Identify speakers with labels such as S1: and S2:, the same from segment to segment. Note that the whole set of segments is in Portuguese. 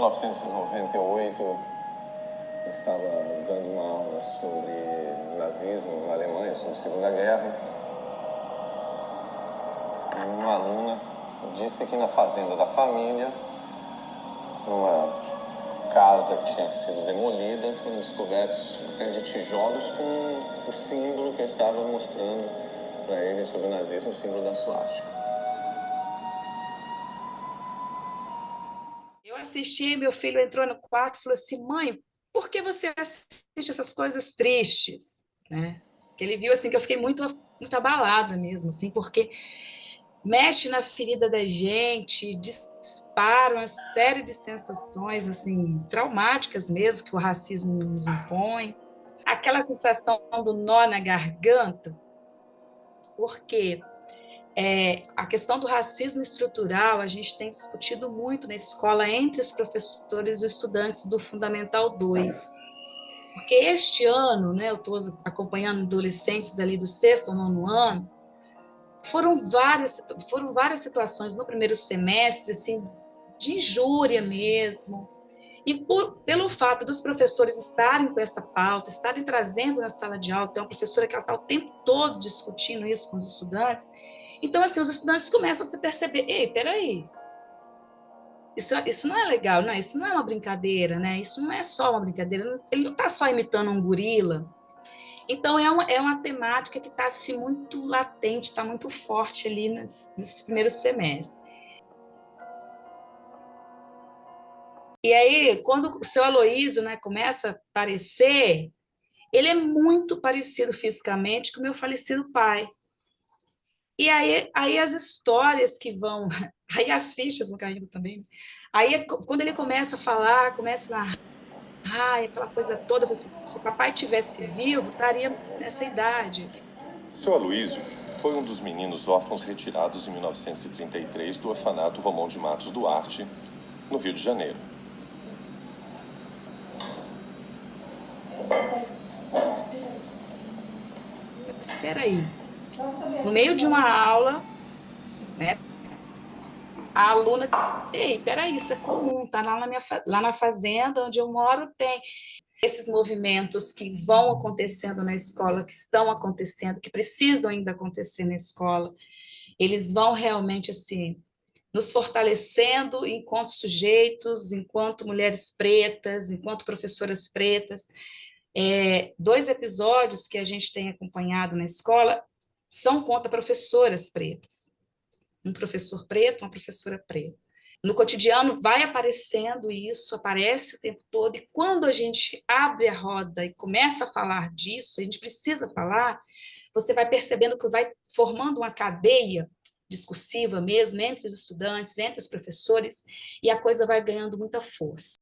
S1: 1998, eu estava dando uma aula sobre nazismo na Alemanha, sobre a Segunda Guerra. E uma aluna disse que na fazenda da família, numa casa que tinha sido demolida, foram descobertos uma série de tijolos com o símbolo que eu estava mostrando para eles sobre o nazismo, o símbolo da suástica.
S2: Eu assisti, meu filho entrou no quarto e falou assim: mãe, por que você assiste essas coisas tristes? Né? Que ele viu assim que eu fiquei muito abalada mesmo, assim, porque mexe na ferida da gente, dispara uma série de sensações assim traumáticas mesmo que o racismo nos impõe. Aquela sensação do nó na garganta, porque a questão do racismo estrutural a gente tem discutido muito na escola entre os professores e os estudantes do Fundamental 2. Porque este ano, né, eu estou acompanhando adolescentes ali do sexto ou nono ano, foram várias situações no primeiro semestre, assim, de injúria mesmo, e pelo fato dos professores estarem com essa pauta, estarem trazendo na sala de aula, tem uma professora que está o tempo todo discutindo isso com os estudantes, então, assim, os estudantes começam a se perceber, ei, peraí, isso não é legal, não, isso não é uma brincadeira, né? Isso não é só uma brincadeira, ele não está só imitando um gorila. Então, é uma temática que está assim, muito latente, está muito forte ali nesse primeiro semestre. E aí, quando o seu Aloísio, né, começa a aparecer, ele é muito parecido fisicamente com o meu falecido pai. E aí as histórias que vão, aí as fichas vão caindo também. Aí, quando ele começa a falar, começa a narrar, aquela coisa toda, se papai tivesse vivo, estaria nessa idade.
S3: Seu Aloísio foi um dos meninos órfãos retirados em 1933 do orfanato Romão de Matos Duarte, no Rio de Janeiro.
S2: Espera aí. No meio de uma aula, né, a aluna disse, ei, peraí, isso é comum, tá lá na fazenda onde eu moro, tem esses movimentos que vão acontecendo na escola, que estão acontecendo, que precisam ainda acontecer na escola, eles vão realmente, assim, nos fortalecendo enquanto sujeitos, enquanto mulheres pretas, enquanto professoras pretas. Dois episódios que a gente tem acompanhado na escola são contra professoras pretas. Um professor preto, uma professora preta. No cotidiano vai aparecendo isso, aparece o tempo todo, e quando a gente abre a roda e começa a falar disso, a gente precisa falar, você vai percebendo que vai formando uma cadeia discursiva mesmo, entre os estudantes, entre os professores, e a coisa vai ganhando muita força.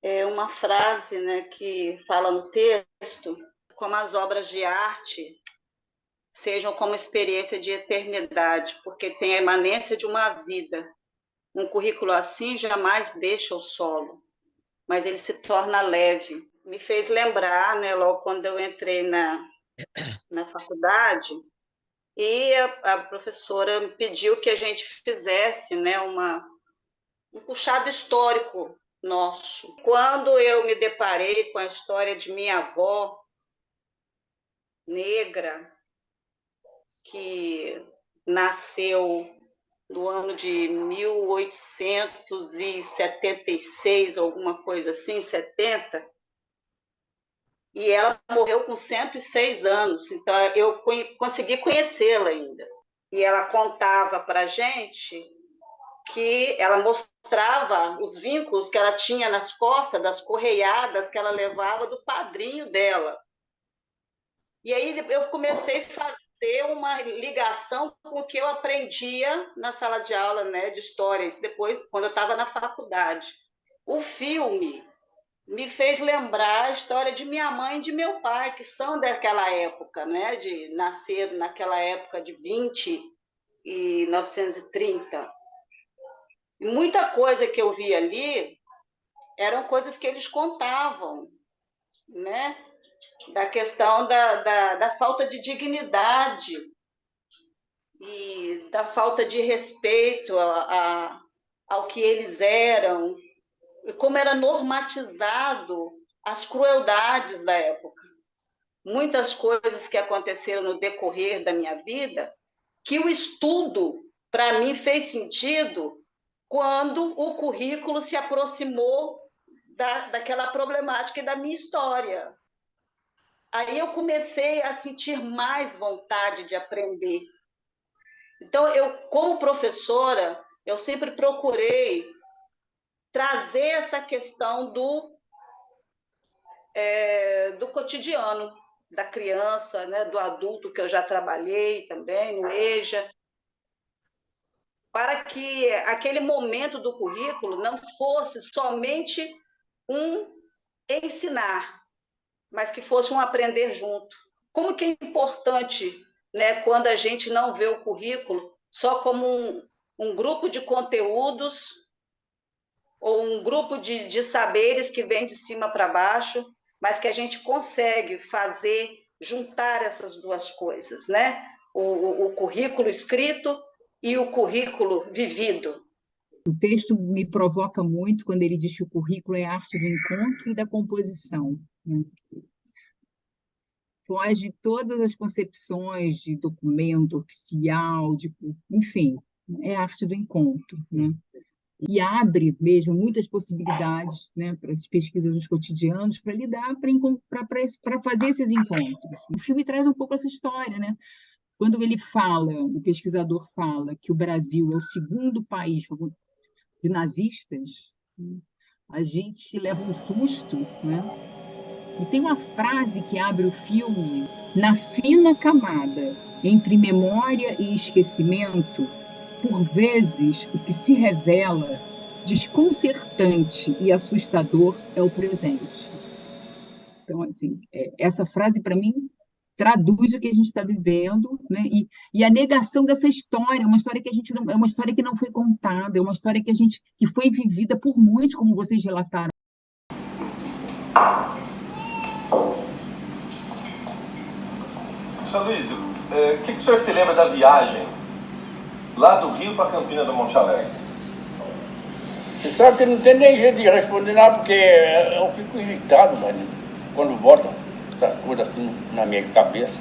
S4: É uma frase, né, que fala no texto, como as obras de arte sejam como experiência de eternidade, porque tem a imanência de uma vida. Um currículo assim jamais deixa o solo, mas ele se torna leve. Me fez lembrar, né, logo quando eu entrei na faculdade, e a professora me pediu que a gente fizesse, né, um puxado histórico nosso. Quando eu me deparei com a história de minha avó negra, que nasceu no ano de 1876, alguma coisa assim, 70, e ela morreu com 106 anos, então eu consegui conhecê-la ainda. E ela contava para a gente que ela mostrava os vínculos que ela tinha nas costas, das correiadas que ela levava do padrinho dela. E aí eu comecei a fazer uma ligação com o que eu aprendia na sala de aula, né, de histórias, depois, quando eu estava na faculdade. O filme me fez lembrar a história de minha mãe e de meu pai, que são daquela época, né, de nascer naquela época de 20 e 1930. E muita coisa que eu vi ali eram coisas que eles contavam, né? Da questão da falta de dignidade e da falta de respeito ao que eles eram, como era normatizado as crueldades da época. Muitas coisas que aconteceram no decorrer da minha vida, que o estudo, para mim, fez sentido quando o currículo se aproximou daquela problemática e da minha história. Aí eu comecei a sentir mais vontade de aprender. Então, eu, como professora, eu sempre procurei trazer essa questão do cotidiano da criança, né, do adulto, que eu já trabalhei também no EJA, para que aquele momento do currículo não fosse somente um ensinar, mas que fosse um aprender junto. Como que é importante, né, quando a gente não vê o currículo só como um grupo de conteúdos ou um grupo de saberes que vem de cima para baixo, mas que a gente consegue fazer, juntar essas duas coisas, né? O currículo escrito e o currículo vivido.
S5: O texto me provoca muito quando ele diz que o currículo é a arte do encontro e da composição, né? Foge de todas as concepções de documento oficial, enfim, é a arte do encontro, né? E abre mesmo muitas possibilidades, né, para as pesquisas dos cotidianos, para lidar, para fazer esses encontros. O filme traz um pouco essa história, né? Quando ele fala, o pesquisador fala que o Brasil é o segundo país de nazistas, né, a gente leva um susto, né? E tem uma frase que abre o filme: na fina camada entre memória e esquecimento, por vezes o que se revela desconcertante e assustador é o presente. Então, assim, essa frase, para mim, traduz o que a gente está vivendo, né? E a negação dessa história, uma história que a gente não, é uma história que não foi contada, é uma história que foi vivida por muitos, como vocês relataram.
S3: São Luís, o que o senhor se lembra da viagem lá do Rio para Campina do Monte Alegre?
S6: Você sabe que não tem nem jeito de responder nada, porque eu fico irritado, mas quando botam essas coisas assim na minha cabeça.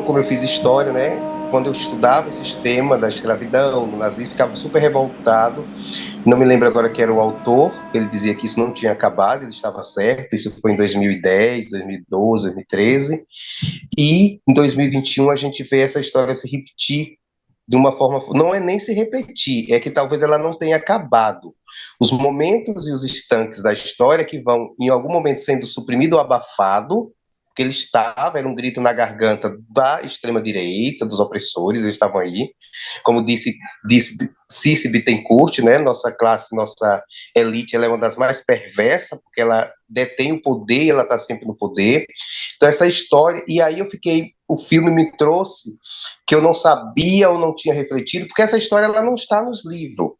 S7: Como eu fiz história, né? Quando eu estudava esse tema da escravidão, do nazismo, ficava super revoltado. Não me lembro agora quem era o autor, ele dizia que isso não tinha acabado, ele estava certo, isso foi em 2010, 2012, 2013. E em 2021 a gente vê essa história se repetir de uma forma, não é nem se repetir, é que talvez ela não tenha acabado. Os momentos e os instantes da história que vão, em algum momento, sendo suprimido ou abafado, porque ele estava, era um grito na garganta da extrema-direita, dos opressores, eles estavam aí, como disse Cici Bittencourt, né, nossa classe, nossa elite, ela é uma das mais perversas, porque ela detém o poder e ela está sempre no poder. Então essa história, e aí o filme me trouxe que eu não sabia ou não tinha refletido, porque essa história ela não está nos livros,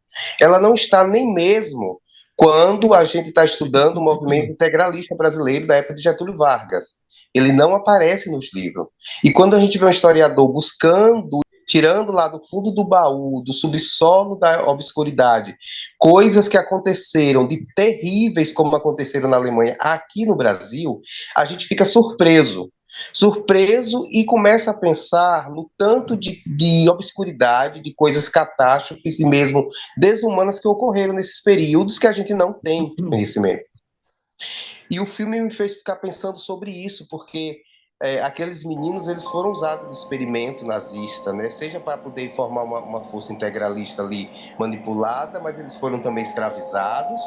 S7: ela não está nem mesmo quando a gente está estudando o movimento integralista brasileiro da época de Getúlio Vargas. Ele não aparece nos livros. E quando a gente vê um historiador buscando, tirando lá do fundo do baú, do subsolo da obscuridade, coisas que aconteceram, de terríveis como aconteceram na Alemanha, aqui no Brasil, a gente fica surpreso e começa a pensar no tanto de obscuridade, de coisas catástrofes e mesmo desumanas que ocorreram nesses períodos que a gente não tem conhecimento. E o filme me fez ficar pensando sobre isso, porque aqueles meninos eles foram usados de experimento nazista, né? Seja para poder formar uma força integralista ali manipulada, mas eles foram também escravizados,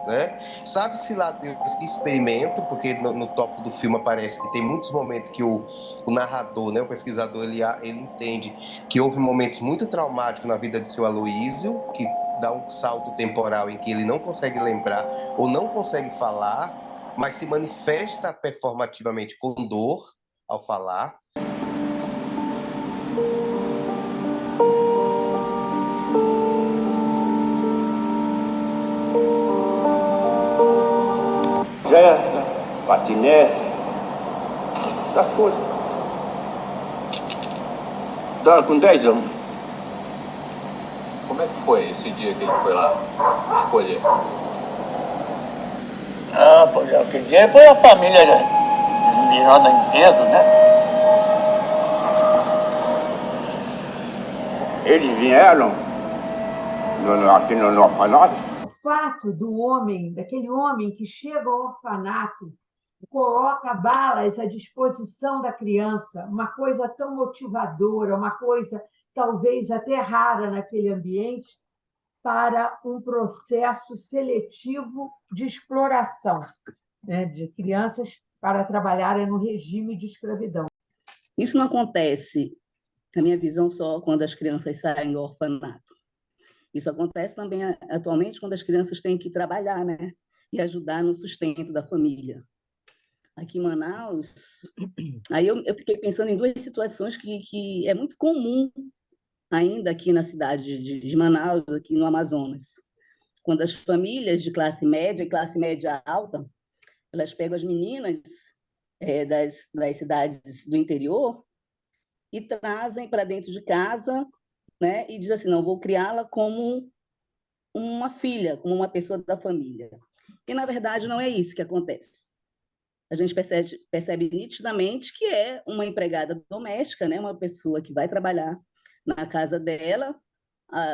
S7: né? Sabe-se lá Deus que experimento, porque no tópico do filme aparece que tem muitos momentos que o narrador, né, o pesquisador, ele entende que houve momentos muito traumáticos na vida de seu Aloísio, que dá um salto temporal em que ele não consegue lembrar ou não consegue falar, mas se manifesta performativamente com dor ao falar.
S6: Bicicleta, patinete, essas coisas. Estava com 10 anos.
S8: Como é que foi esse dia que ele foi lá escolher?
S6: Pois é, aquele dia foi a família de Miranda em peso, né? Eles vieram aqui no orfanato.
S9: O fato daquele homem que chega ao orfanato, coloca balas à disposição da criança, uma coisa tão motivadora, uma coisa talvez até rara naquele ambiente, para um processo seletivo de exploração, né, de crianças para trabalharem no regime de escravidão.
S10: Isso não acontece, na minha visão, só quando as crianças saem do orfanato. Isso acontece também atualmente quando as crianças têm que trabalhar, né, e ajudar no sustento da família. Aqui em Manaus, aí eu fiquei pensando em duas situações que é muito comum ainda aqui na cidade de Manaus, aqui no Amazonas. Quando as famílias de classe média e classe média alta, elas pegam as meninas das cidades do interior e trazem para dentro de casa, né, e diz assim, não, vou criá-la como uma filha, como uma pessoa da família. E, na verdade, não é isso que acontece. A gente percebe nitidamente que é uma empregada doméstica, né, uma pessoa que vai trabalhar na casa dela,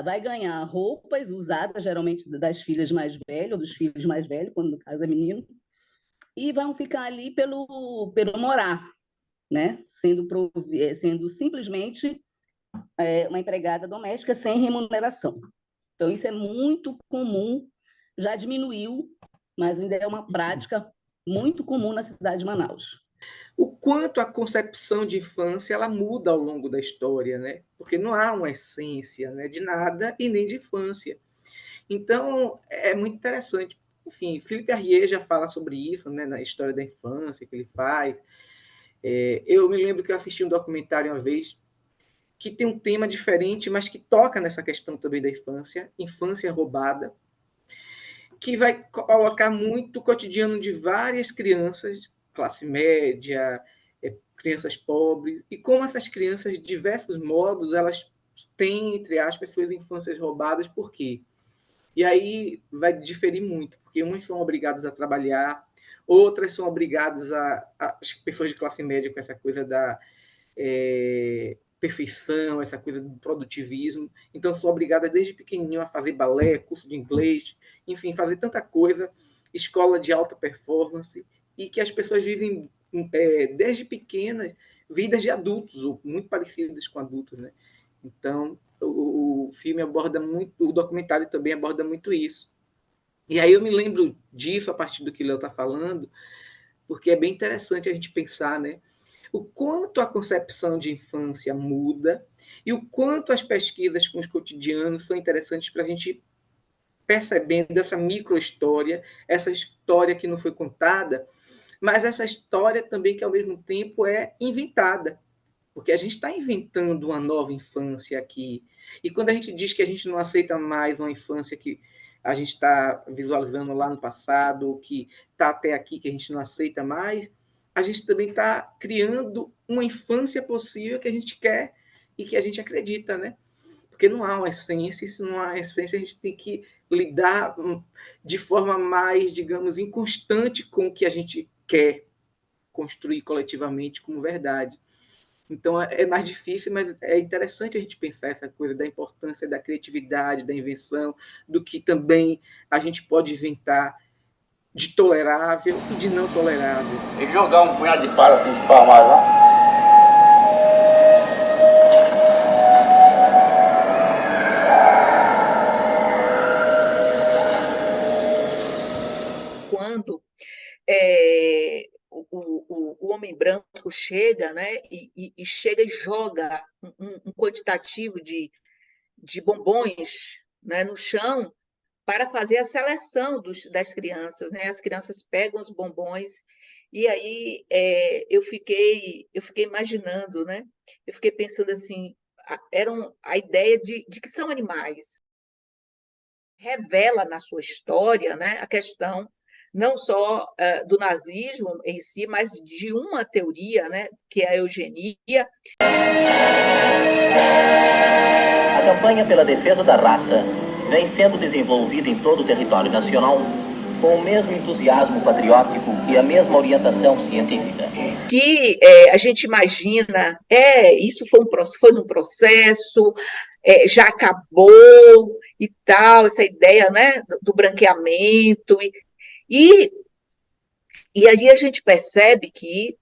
S10: vai ganhar roupas usadas, geralmente, das filhas mais velhas, ou dos filhos mais velhos, quando no caso é menino, e vão ficar ali pelo morar, né, sendo simplesmente uma empregada doméstica sem remuneração. Então, isso é muito comum, já diminuiu, mas ainda é uma prática muito comum na cidade de Manaus.
S11: O quanto a concepção de infância ela muda ao longo da história, né? Porque não há uma essência, né, de nada e nem de infância. Então, é muito interessante. Enfim, Philippe Arrier já fala sobre isso, né, na história da infância que ele faz. Eu me lembro que eu assisti um documentário uma vez que tem um tema diferente, mas que toca nessa questão também da infância roubada, que vai colocar muito o cotidiano de várias crianças, classe média, crianças pobres, e como essas crianças, de diversos modos, elas têm, entre aspas, suas infâncias roubadas, por quê? E aí vai diferir muito, porque umas são obrigadas a trabalhar, outras são obrigadas as pessoas de classe média com essa coisa da perfeição, essa coisa do produtivismo. Então, são obrigadas desde pequenininho a fazer balé, curso de inglês, enfim, fazer tanta coisa, escola de alta performance, e que as pessoas vivem, desde pequenas, vidas de adultos, ou muito parecidas com adultos, né? Então, o filme aborda muito, o documentário também aborda muito isso. E aí eu me lembro disso a partir do que o Léo está falando, porque é bem interessante a gente pensar, né, o quanto a concepção de infância muda e o quanto as pesquisas com os cotidianos são interessantes para a gente percebendo essa micro-história, essa história que não foi contada, mas essa história também que, ao mesmo tempo, é inventada, porque a gente está inventando uma nova infância aqui. E quando a gente diz que a gente não aceita mais uma infância que a gente está visualizando lá no passado, ou que está até aqui, que a gente não aceita mais, a gente também está criando uma infância possível que a gente quer e que a gente acredita, né? Porque não há uma essência, e se não há essência, a gente tem que lidar de forma mais, digamos, inconstante com o que a gente quer construir coletivamente como verdade. Então, é mais difícil, mas é interessante a gente pensar essa coisa da importância da criatividade, da invenção, do que também a gente pode inventar de tolerável e de não tolerável.
S6: E jogar um punhado de palha assim, espalmar lá.
S12: Quando o homem branco chega, né, e chega e joga um quantitativo de bombons, né, no chão para fazer a seleção das crianças, né? As crianças pegam os bombons e aí eu fiquei imaginando, né? Eu fiquei pensando assim, a ideia de que são animais. Revela na sua história, né, a questão não só do nazismo em si, mas de uma teoria, né, que é a eugenia.
S13: campanha pela defesa da raça vem sendo desenvolvida em todo o território nacional com o mesmo entusiasmo patriótico e a mesma orientação científica.
S12: Que a gente imagina, isso foi num processo, já acabou e tal, essa ideia, né, do branqueamento, e aí a gente percebe que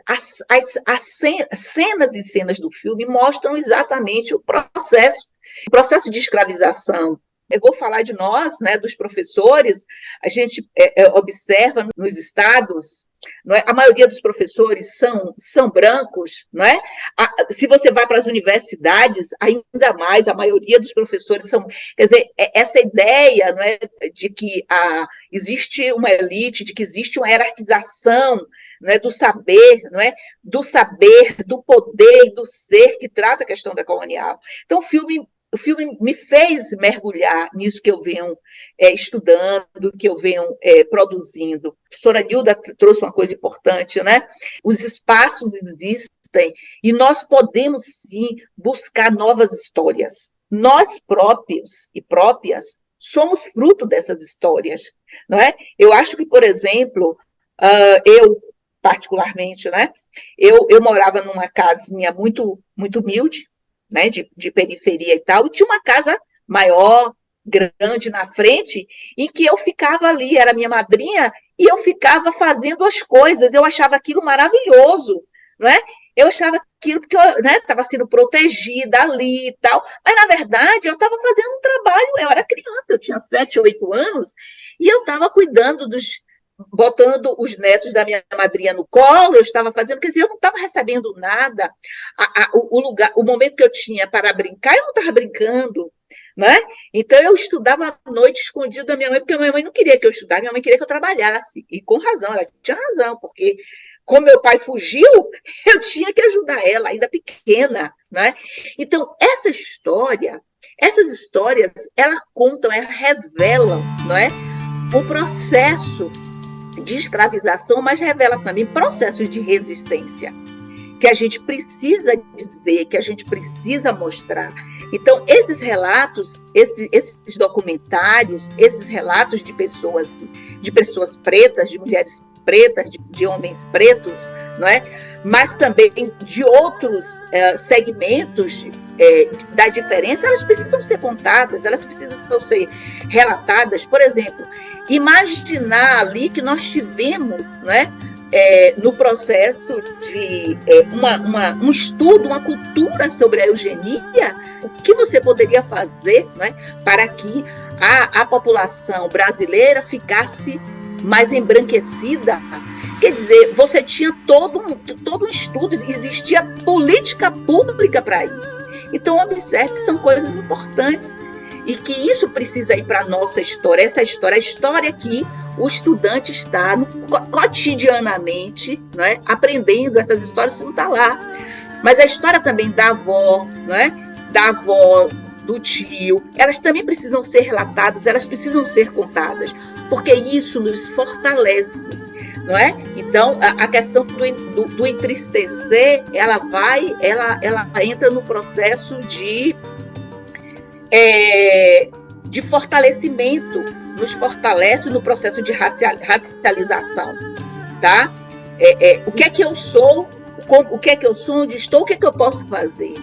S12: as cenas e cenas do filme mostram exatamente o processo de escravização. Eu vou falar de nós, né, dos professores. A gente observa nos estados, não é? A maioria dos professores são brancos, não é? Se você vai para as universidades, ainda mais, a maioria dos professores são... Quer dizer, essa ideia, não é, de que existe uma elite, de que existe uma hierarquização, não é, do saber, não é? Do saber, do poder, do ser, que trata a questão da colonial. Então, o filme me fez mergulhar nisso que eu venho estudando, que eu venho produzindo. A professora Nilda trouxe uma coisa importante, né? Os espaços existem e nós podemos, sim, buscar novas histórias. Nós próprios e próprias somos fruto dessas histórias, não é? Eu acho que, por exemplo, eu, particularmente, né? Eu morava numa casinha muito, muito humilde, né, de periferia e tal, e tinha uma casa maior, grande na frente, em que eu ficava ali, era minha madrinha, e eu ficava fazendo as coisas, eu achava aquilo maravilhoso, não é? Eu achava aquilo porque eu estava sendo protegida ali e tal, mas na verdade eu estava fazendo um trabalho, eu era criança, eu tinha 7 ou 8 anos, e eu estava cuidando botando os netos da minha madrinha no colo, eu estava fazendo, quer dizer, eu não estava recebendo nada, o momento que eu tinha para brincar, eu não estava brincando, né? Então eu estudava à noite escondido da minha mãe, porque a minha mãe não queria que eu estudasse, minha mãe queria que eu trabalhasse, e com razão, ela tinha razão, porque como meu pai fugiu, eu tinha que ajudar ela, ainda pequena, né? Então essas histórias, elas contam, elas revelam, não é? O processo de escravização, mas revela também processos de resistência, que a gente precisa dizer, que a gente precisa mostrar. Então, esses relatos, esses documentários, esses relatos de pessoas pretas, de mulheres pretas, de homens pretos, não é? Mas também de outros segmentos da diferença, elas precisam ser contadas, elas precisam ser relatadas. Por exemplo, imaginar ali que nós tivemos, né, no processo de um estudo, uma cultura sobre a eugenia, o que você poderia fazer, né, para que a população brasileira ficasse mais embranquecida. Quer dizer, você tinha todo um estudo, existia política pública para isso. Então, observe que são coisas importantes e que isso precisa ir para a nossa história, a história que o estudante está cotidianamente, né, aprendendo essas histórias, precisam estar lá. Mas a história também da avó, né, do tio, elas também precisam ser relatadas, elas precisam ser contadas, porque isso nos fortalece, não é? Então, a questão do entristecer, ela entra no processo de fortalecimento, nos fortalece no processo de racialização, tá? O que é que eu sou, onde estou, o que é que eu posso fazer?